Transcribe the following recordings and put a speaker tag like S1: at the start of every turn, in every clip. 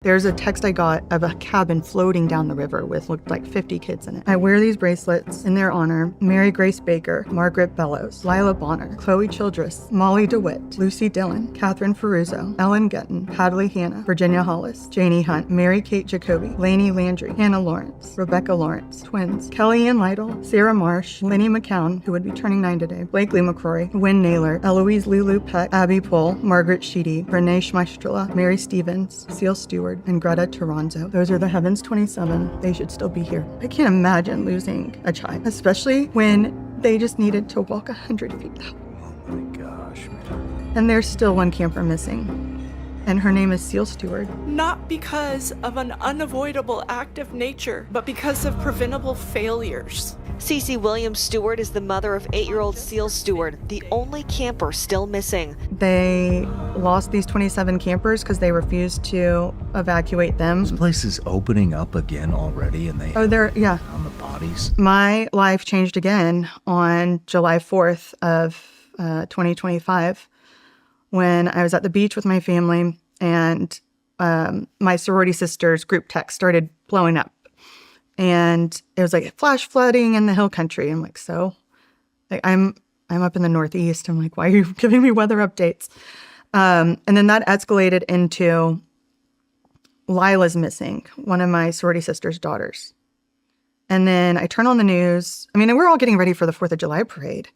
S1: There's a text I got of a cabin floating down the river with looked like 50 kids in it. I wear these bracelets in their honor: Mary Grace Baker, Margaret Bellows, Lila Bonner, Chloe Childress, Molly DeWitt, Lucy Dillon, Catherine Ferruzzo, Ellen Getton, Hadley Hannah, Virginia Hollis, Janie Hunt, Mary Kate Jacoby, Lainey Landry, Hannah Lawrence, Rebecca Lawrence, twins, Kelly Ann Lytle, Sarah Marsh, Linny McCown, who would be turning 9 today, Blakely McCrory, Wynn Naylor, Eloise Lulu Peck, Abby Pohl, Margaret Sheedy, Renee Schmeistrela, Mary Stevens, Seal Stewart, and Greta Toronzo. Those are the Heavens 27. They should still be here. I can't imagine losing a child, especially when they just needed to walk 100 feet out.
S2: Oh my gosh, man.
S1: And there's still one camper missing. And her name is Seal Stewart.
S3: Not because of an unavoidable act of nature, but because of preventable failures.
S4: Cece Williams Stewart is the mother of 8-year-old Seal Stewart, the only camper still missing.
S1: They lost these 27 campers because they refused to evacuate them.
S2: This place is opening up again already, and they
S1: on
S2: the bodies.
S1: My life changed again on July 4th of 2025 when I was at the beach with my family, and my sorority sister's group text started blowing up. And it was like flash flooding in the hill country. I'm like, so? Like, I'm up in the Northeast. I'm like, why are you giving me weather updates? And then that escalated into Lila's missing, one of my sorority sister's daughters. And then I turn on the news. I mean, we're all getting ready for the 4th of July parade.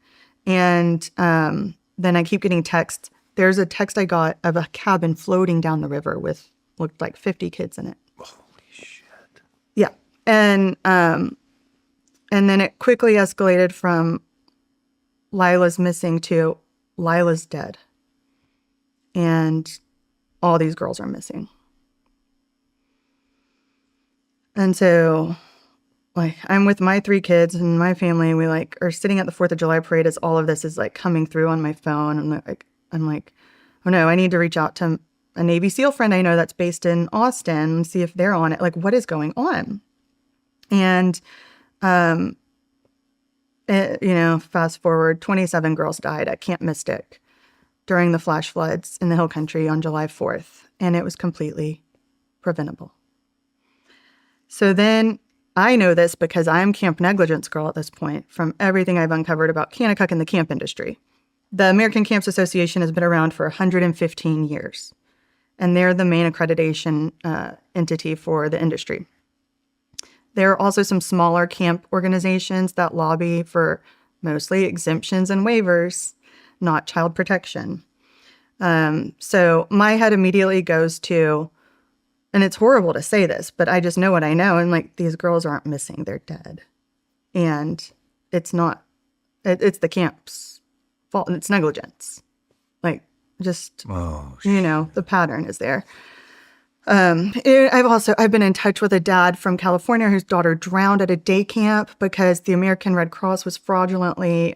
S1: And then I keep getting texts. There's a text I got of a cabin floating down the river with looked like 50 kids in it.
S2: Holy shit.
S1: Yeah. And then it quickly escalated from Lila's missing to Lila's dead. And all these girls are missing. And so, like, I'm with my 3 kids and my family. We like are sitting at the 4th of July parade as all of this is like coming through on my phone. And I'm like, oh no, I need to reach out to a Navy SEAL friend I know that's based in Austin and see if they're on it. Like, what is going on? And, fast forward, 27 girls died at Camp Mystic during the flash floods in the hill country on July 4th. And it was completely preventable. So then I know this because I'm camp negligence girl at this point from everything I've uncovered about Kanakuk and the camp industry. The American Camps Association has been around for 115 years, and they're the main accreditation entity for the industry. There are also some smaller camp organizations that lobby for mostly exemptions and waivers, not child protection. So my head immediately goes to, and it's horrible to say this, but I just know what I know. And like, these girls aren't missing, they're dead. And it's the camp's fault, and it's negligence. Like, just, the pattern is there. I've been in touch with a dad from California whose daughter drowned at a day camp because the American Red Cross was fraudulently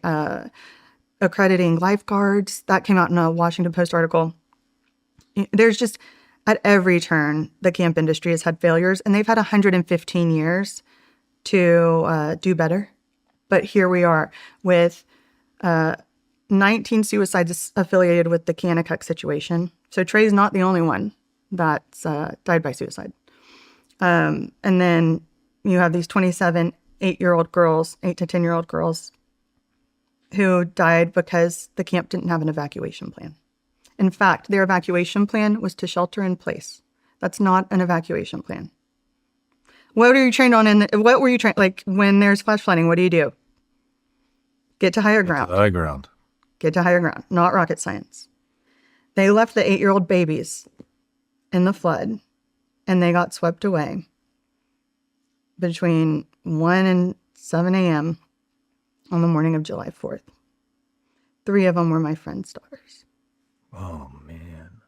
S1: accrediting lifeguards. That came out in a Washington Post article. There's just, at every turn, the camp industry has had failures, and they've had 115 years to do better. But here we are with 19 suicides affiliated with the Kanakuk situation. So Trey's not the only one that's died by suicide. And then you have these 27 8-year-old girls, 8 to 10-year-old girls who died because the camp didn't have an evacuation plan. In fact, their evacuation plan was to shelter in place. That's not an evacuation plan. What are you trained on? What were you trained? Like, when there's flash flooding, what do? Get to higher ground.
S2: High ground.
S1: Get to higher ground. Not rocket science. They left the 8-year-old babies in the flood, and they got swept away between 1 and 7 a.m. on the morning of July 4th. 3 of them were my friend's daughters.
S2: Oh, man.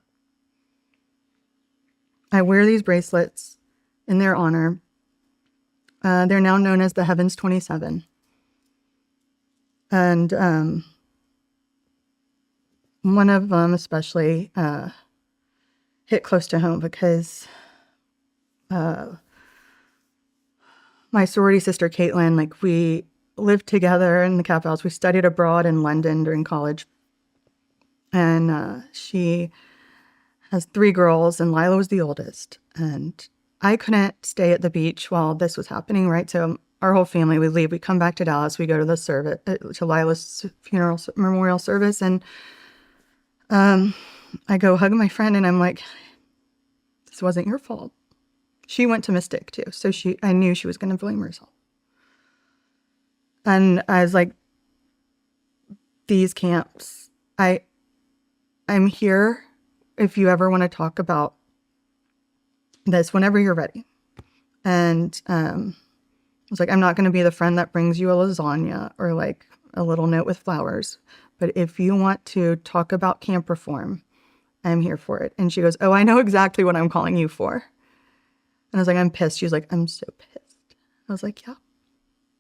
S1: I wear these bracelets in their honor. They're now known as the Heavens 27. And one of them especially hit close to home because my sorority sister, Caitlin, like, we lived together in the Cap House. We studied abroad in London during college. And she has 3 girls, and Lila was the oldest. And I couldn't stay at the beach while this was happening, right? So our whole family would leave. We come back to Dallas. We go to the service, to Lila's funeral memorial service, and I go hug my friend, and I'm like, "This wasn't your fault." She went to Mystic too, so I knew she was going to blame herself. And I was like, "These camps, I'm here if you ever want to talk about this, whenever you're ready." And I was like, "I'm not going to be the friend that brings you a lasagna or like a little note with flowers. But if you want to talk about camp reform, I'm here for it." And she goes, "Oh, I know exactly what I'm calling you for." And I was like, "I'm pissed." She was like, "I'm so pissed." I was like, "Yeah,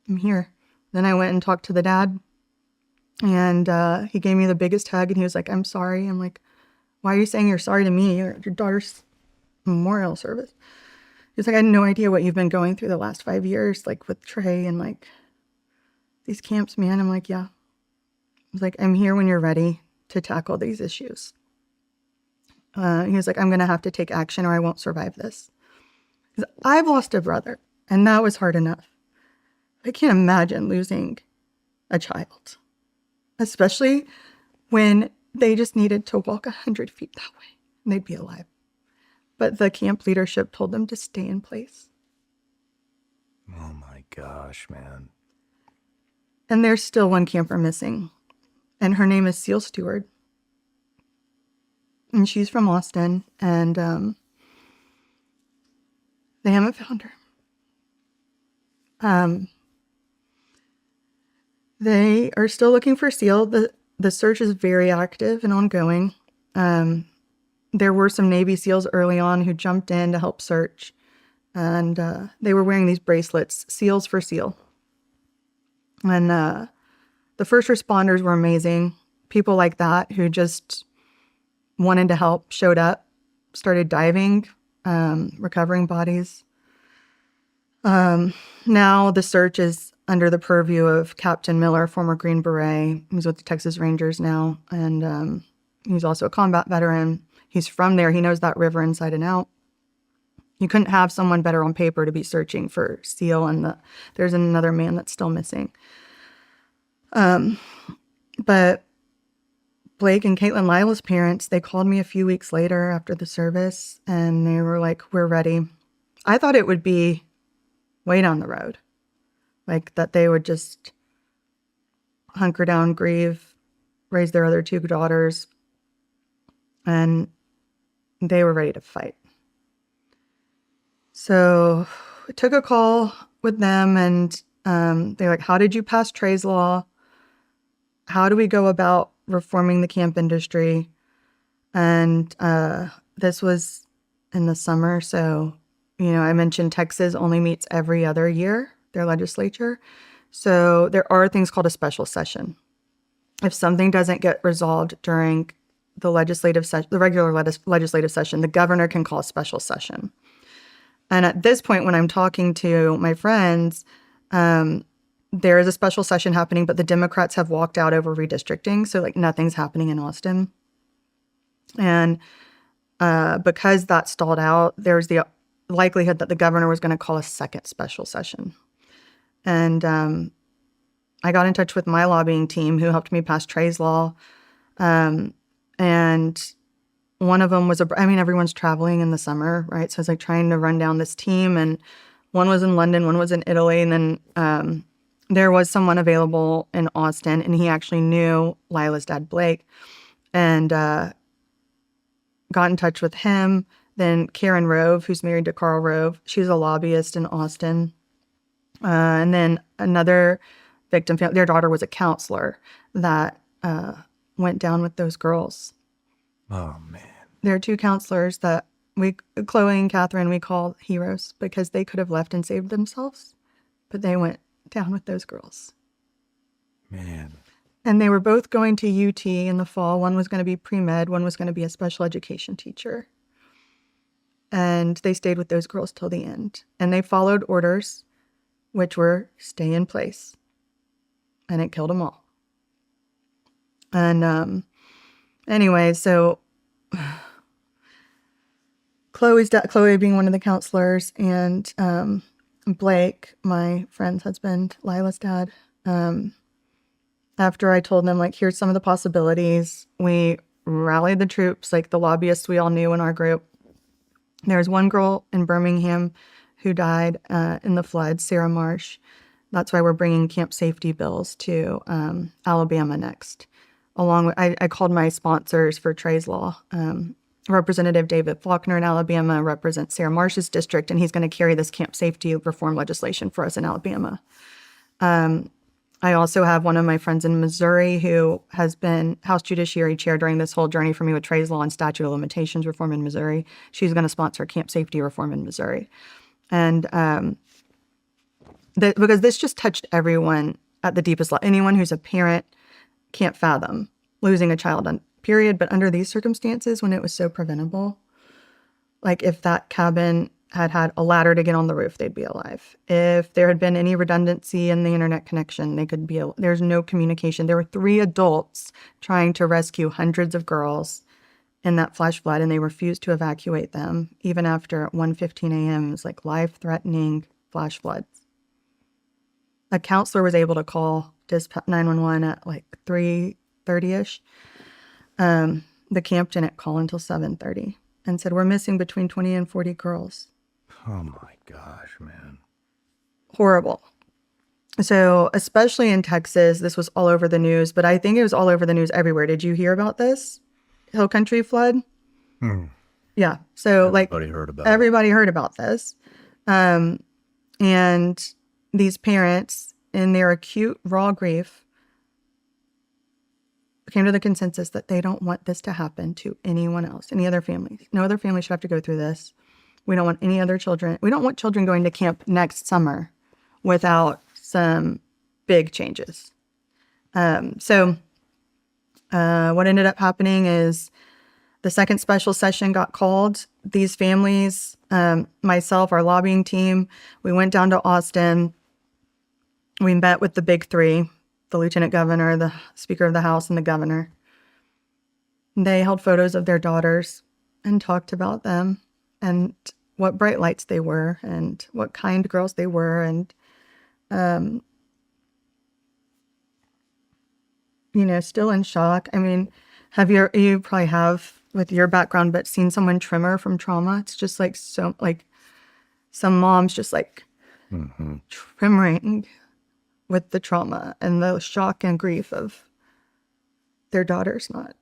S1: I'm here." Then I went and talked to the dad, and he gave me the biggest hug, and he was like, "I'm sorry." I'm like, "Why are you saying you're sorry to me? You're at your daughter's memorial service." He was like, "I had no idea what you've been going through the last 5 years, like with Trey and like these camps, man." I'm like, "Yeah." I was like, "I'm here when you're ready to tackle these issues." He was like, "I'm going to have to take action or I won't survive this." 'Cause I've lost a brother, and that was hard enough. I can't imagine losing a child, especially when they just needed to walk 100 feet that way and they'd be alive. But the camp leadership told them to stay in place.
S2: Oh my gosh, man.
S1: And there's still one camper missing, and her name is Seal Stewart. And she's from Austin, and they haven't found her. They are still looking for Seal. The search is very active and ongoing. There were some Navy SEALs early on who jumped in to help search, and they were wearing these bracelets, SEALs for Seal. And the first responders were amazing. People like that who just wanted to help showed up, started diving, recovering bodies. Now the search is under the purview of Captain Miller, former Green Beret. He's with the Texas Rangers now, and he's also a combat veteran. He's from there. He knows that river inside and out. You couldn't have someone better on paper to be searching for Seal, and there's another man that's still missing. But Blake and Caitlin Lila's parents, they called me a few weeks later after the service, and they were like, "We're ready." I thought it would be way down the road, like that they would just hunker down, grieve, raise their other two daughters, and they were ready to fight. So I took a call with them, and they're like, "How did you pass Trey's law? How do we go about reforming the camp industry?" And this was in the summer. So, I mentioned Texas only meets every other year, their legislature. So there are things called a special session. If something doesn't get resolved during the regular legislative session, the governor can call a special session. And at this point, when I'm talking to my friends, there is a special session happening, but the Democrats have walked out over redistricting. So like nothing's happening in Austin. And because that stalled out, there's the likelihood that the governor was going to call a second special session. And I got in touch with my lobbying team who helped me pass Trey's law. And one of them was, everyone's traveling in the summer, right? So I was like trying to run down this team, and one was in London, one was in Italy. And then there was someone available in Austin, and he actually knew Lila's dad, Blake, and got in touch with him. Then Karen Rove, who's married to Carl Rove, she's a lobbyist in Austin. And then another victim, their daughter was a counselor that went down with those girls.
S2: Oh, man.
S1: There are two counselors that Chloe and Catherine, we call heroes because they could have left and saved themselves, but they went down with those girls.
S2: Man.
S1: And they were both going to UT in the fall. One was going to be pre-med, one was going to be a special education teacher. And they stayed with those girls till the end. And they followed orders, which were stay in place. And it killed them all. And anyway, so Chloe being one of the counselors, and Blake, my friend's husband, Lila's dad. After I told them, like, here's some of the possibilities, we rallied the troops, like the lobbyists we all knew in our group. There's one girl in Birmingham who died in the floods, Sarah Marsh. That's why we're bringing camp safety bills to Alabama next. Along with, I called my sponsors for Trey's Law. Representative David Faulkner in Alabama represents Sarah Marsh's district, and he's going to carry this camp safety reform legislation for us in Alabama. I also have one of my friends in Missouri who has been House Judiciary Chair during this whole journey for me with Trey's Law and statute of limitations reform in Missouri. She's going to sponsor camp safety reform in Missouri. And because this just touched everyone at the deepest level. Anyone who's a parent can't fathom losing a child, on period. But under these circumstances, when it was so preventable, like if that cabin had a ladder to get on the roof, they'd be alive. If there had been any redundancy in the internet connection, they could be. There's no communication. There were 3 adults trying to rescue hundreds of girls in that flash flood, and they refused to evacuate them even after 1:15 a.m. It was like life-threatening flash floods. A counselor was able to call 911 at like 3:30ish. The camp didn't call until 7:30 and said, we're missing between 20 and 40 girls.
S2: Oh my gosh, man.
S1: Horrible. So, especially in Texas, this was all over the news, but I think it was all over the news everywhere. Did you hear about this Hill Country flood? Yeah. So,
S2: Everybody heard about it.
S1: everybody heard about this. And these parents, in their acute, raw grief, came to the consensus that they don't want this to happen to anyone else, any other families. No other family should have to go through this. We don't want any other children. We don't want children going to camp next summer without some big changes. So what ended up happening is the second special session got called. These families, myself, our lobbying team, we went down to Austin. We met with the big 3, the lieutenant governor, the speaker of the House, and the governor. They held photos of their daughters and talked about them and what bright lights they were and what kind girls they were. And, still in shock. I mean, you probably have with your background, but seen someone tremor from trauma. It's just like, so like some moms just like tremoring with the trauma and the shock and grief of their daughters not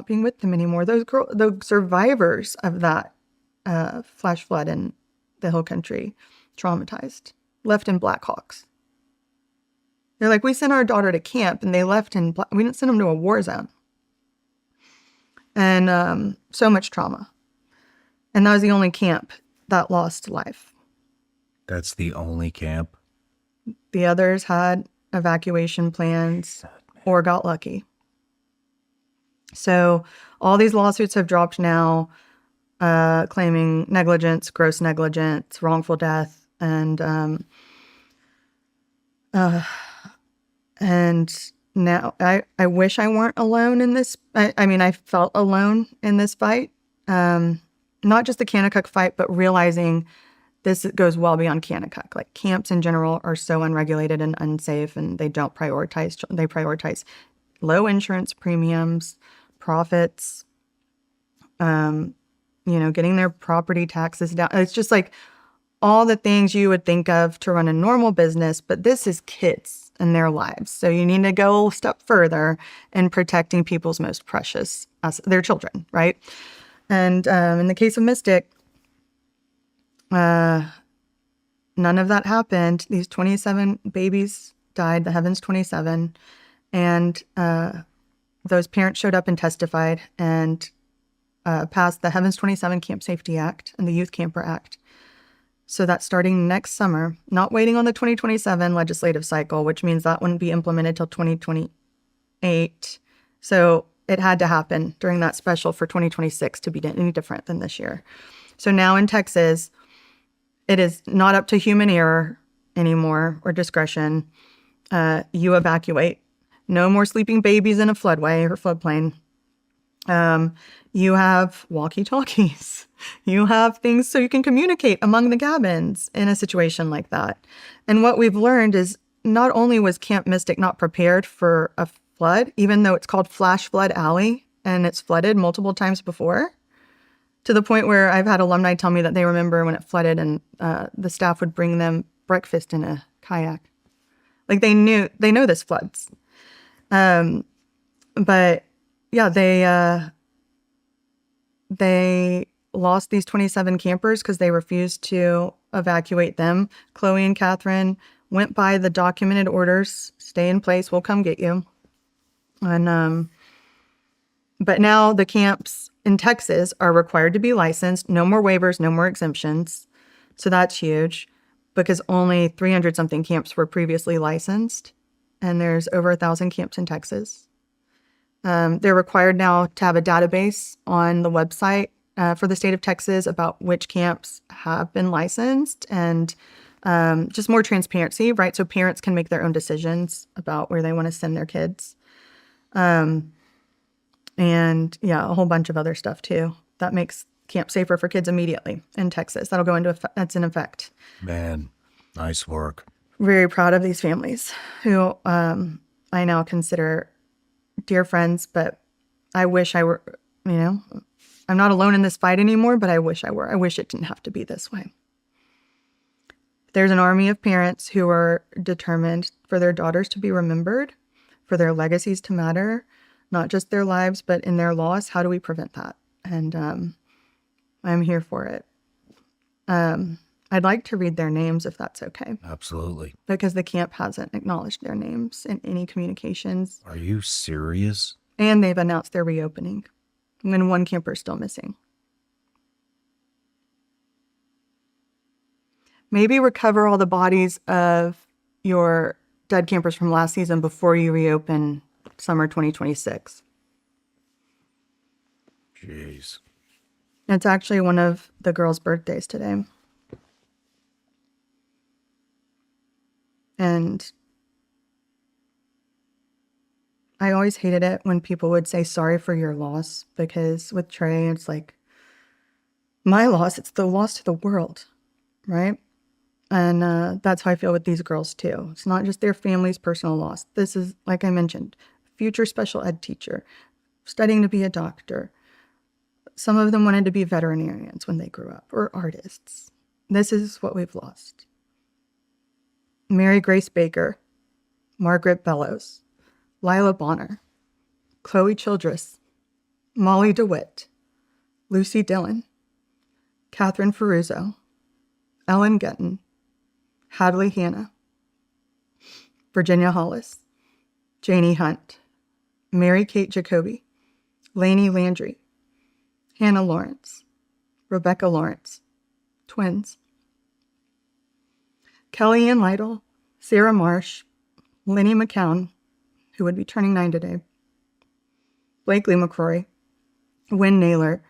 S1: being with them anymore. The survivors of that flash flood in the Hill Country, traumatized, left in Blackhawks. They're like, we sent our daughter to camp, and they left we didn't send them to a war zone. And so much trauma. And that was the only camp that lost life.
S2: That's the only camp?
S1: The others had evacuation plans or got lucky. So all these lawsuits have dropped now, claiming negligence, gross negligence, wrongful death, and now I wish I weren't alone in this. I felt alone in this fight. Not just the Kanakuk fight, but realizing this goes well beyond Kanakuk. Like, camps in general are so unregulated and unsafe, and they don't prioritize. They prioritize low insurance premiums, profits, getting their property taxes down. It's just like all the things you would think of to run a normal business, but this is kids and their lives. So you need to go a step further in protecting people's most precious, their children, right? And in the case of Mystic, none of that happened. These 27 babies died, the Heavens 27, and those parents showed up and testified and passed the Heavens 27 Camp Safety Act and the Youth Camper Act. So that's starting next summer, not waiting on the 2027 legislative cycle, which means that wouldn't be implemented till 2028. So it had to happen during that special for 2026 to be any different than this year. So now in Texas, it is not up to human error anymore or discretion. You evacuate. No more sleeping babies in a floodway or floodplain. You have walkie-talkies. You have things so you can communicate among the cabins in a situation like that. And what we've learned is not only was Camp Mystic not prepared for a flood, even though it's called Flash Flood Alley and it's flooded multiple times before, to the point where I've had alumni tell me that they remember when it flooded and the staff would bring them breakfast in a kayak. Like they know this floods. But yeah, they lost these 27 campers because they refused to evacuate them. Chloe and Catherine went by the documented orders, stay in place, we'll come get you. And but now the camps in Texas are required to be licensed. No more waivers, no more exemptions. So that's huge because only 300 something camps were previously licensed. And there's over 1,000 camps in Texas. They're required now to have a database on the website for the state of Texas about which camps have been licensed and just more transparency, right? So parents can make their own decisions about where they want to send their kids. And yeah, a whole bunch of other stuff too. That makes camp safer for kids immediately in Texas. That'll go into effect. That's in effect.
S2: Man, nice work.
S1: Very proud of these families who I now consider dear friends, but I wish I were, I'm not alone in this fight anymore, but I wish I were. I wish it didn't have to be this way. There's an army of parents who are determined for their daughters to be remembered, for their legacies to matter, not just their lives, but in their loss. How do we prevent that? And I'm here for it. I'd like to read their names if that's okay.
S2: Absolutely.
S1: Because the camp hasn't acknowledged their names in any communications.
S2: Are you serious?
S1: And they've announced their reopening. And one camper is still missing. Maybe recover all the bodies of your dead campers from last season before you reopen summer 2026.
S2: Jeez.
S1: It's actually one of the girls' birthdays today. And I always hated it when people would say sorry for your loss, because with Trey, it's like my loss, it's the loss to the world, right? And that's how I feel with these girls too. It's not just their family's personal loss. This is, like I mentioned, future special ed teacher, studying to be a doctor. Some of them wanted to be veterinarians when they grew up, or artists. This is what we've lost. Mary Grace Baker, Margaret Bellows, Lila Bonner, Chloe Childress, Molly DeWitt, Lucy Dillon, Catherine Ferruzzo, Ellen Getton, Hadley Hanna, Virginia Hollis, Janie Hunt, Mary Kate Jacoby, Lainey Landry, Hannah Lawrence, Rebecca Lawrence, twins, Kelly Ann Lytle, Sarah Marsh, Lenny McCown, who would be turning 9 today, Blakely McCrory, Wynn Naylor,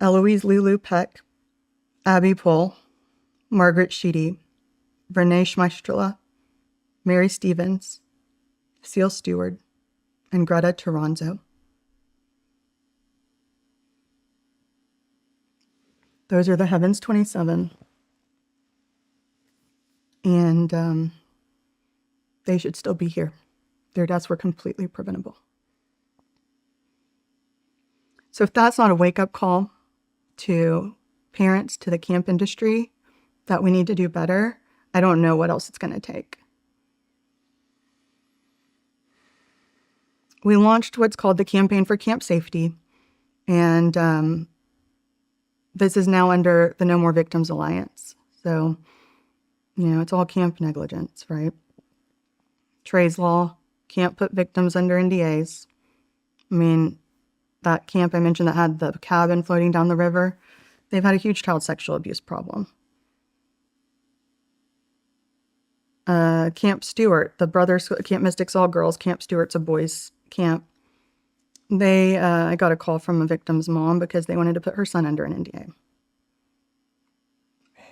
S1: Eloise Lulu Peck, Abby Pohl, Margaret Sheedy, Renee Schmeistrela, Mary Stevens, Seal Stewart, and Greta Toronzo. Those are the Heavens 27. And they should still be here. Their deaths were completely preventable. So if that's not a wake-up call to parents, to the camp industry, that we need to do better, I don't know what else it's going to take. We launched what's called the Campaign for Camp Safety, and this is now under the No More Victims Alliance. So, it's all camp negligence, right? Trey's Law, can't put victims under NDAs. I mean, that camp I mentioned that had the cabin floating down the river, they've had a huge child sexual abuse problem. Camp Stewart, the brothers, Camp Mystic's all girls, Camp Stewart's a boys camp. I got a call from a victim's mom because they wanted to put her son under an NDA.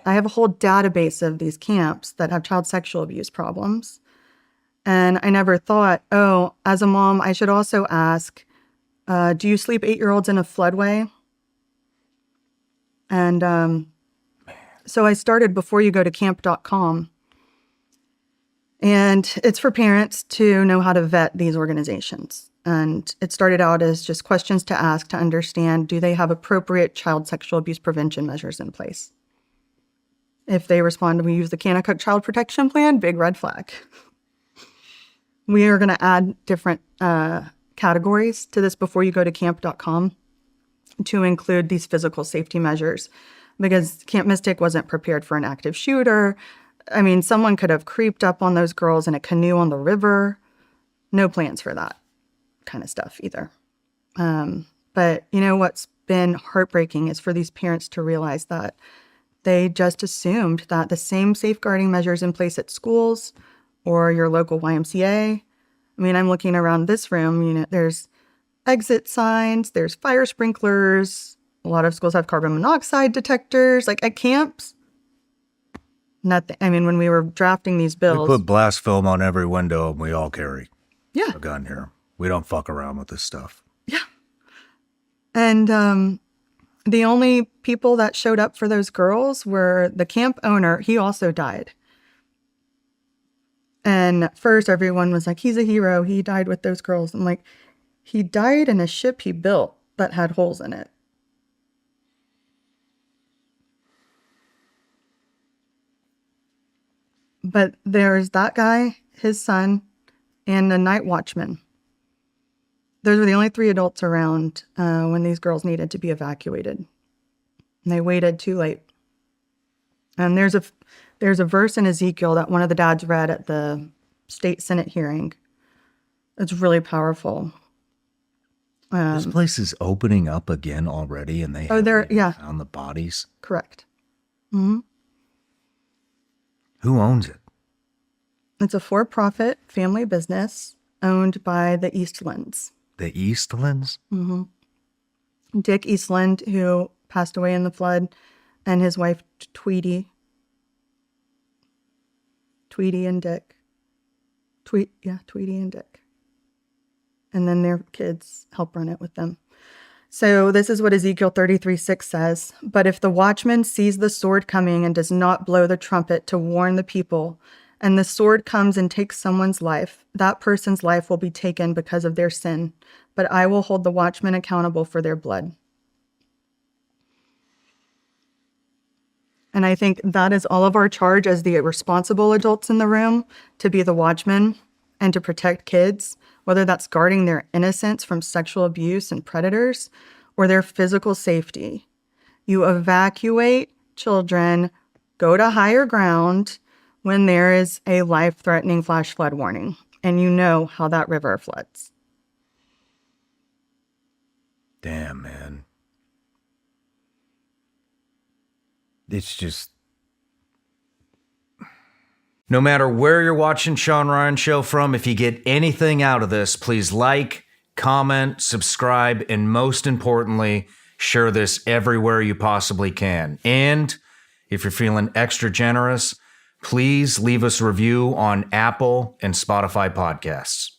S1: I have a whole database of these camps that have child sexual abuse problems. And I never thought, as a mom, I should also ask, Do you sleep 8-year-olds in a floodway? And so I started before you go to camp.com. And it's for parents to know how to vet these organizations. And it started out as just questions to ask to understand, do they have appropriate child sexual abuse prevention measures in place? If they respond, we use the Kanakuk Child Protection Plan, big red flag. We are going to add different categories to this before you go to camp.com to include these physical safety measures, because Camp Mystic wasn't prepared for an active shooter. I mean, someone could have creeped up on those girls in a canoe on the river. No plans for that kind of stuff either. But you know what's been heartbreaking is for these parents to realize that they just assumed that the same safeguarding measures in place at schools or your local YMCA. I mean, I'm looking around this room, you know, there's exit signs, there's fire sprinklers. A lot of schools have carbon monoxide detectors. Like at camps, nothing. I mean, when we were drafting these
S2: We
S1: bills.
S2: put blast film on every window and we all carry
S1: Yeah.
S2: a gun here. We don't fuck around with this stuff.
S1: Yeah. And the only people that showed up for those girls were the camp owner. He also died. And at first, everyone was like, he's a hero. He died with those girls. I'm like, he died in a ship he built that had holes in it. But there's that guy, his son, and the night watchman. Those were the only 3 adults around when these girls needed to be evacuated. And they waited too late. And there's a verse in Ezekiel that one of the dads read at the state Senate hearing. It's really powerful.
S2: This place is opening up again already, and they
S1: they're-
S2: haven't even
S1: yeah.
S2: found the bodies.
S1: Correct. Mm-hmm.
S2: Who owns it?
S1: It's a for-profit family business owned by the Eastlands.
S2: The Eastlands?
S1: Dick Eastland, who passed away in the flood, and his wife, Tweety. Tweety and Dick. Tweety and Dick. And then their kids help run it with them. So this is what Ezekiel 33:6 says. But if the watchman sees the sword coming and does not blow the trumpet to warn the people, and the sword comes and takes someone's life, that person's life will be taken because of their sin. But I will hold the watchmen accountable for their blood. And I think that is all of our charge as the responsible adults in the room, to be the watchmen and to protect kids, whether that's guarding their innocence from sexual abuse and predators or their physical safety. You evacuate children, go to higher ground when there is a life-threatening flash flood warning, and you know how that river floods.
S2: Damn, man. It's just... No matter where you're watching Shawn Ryan Show from, if you get anything out of this, please like, comment, subscribe, and most importantly, share this everywhere you possibly can. And if you're feeling extra generous, please leave us a review on Apple and Spotify podcasts.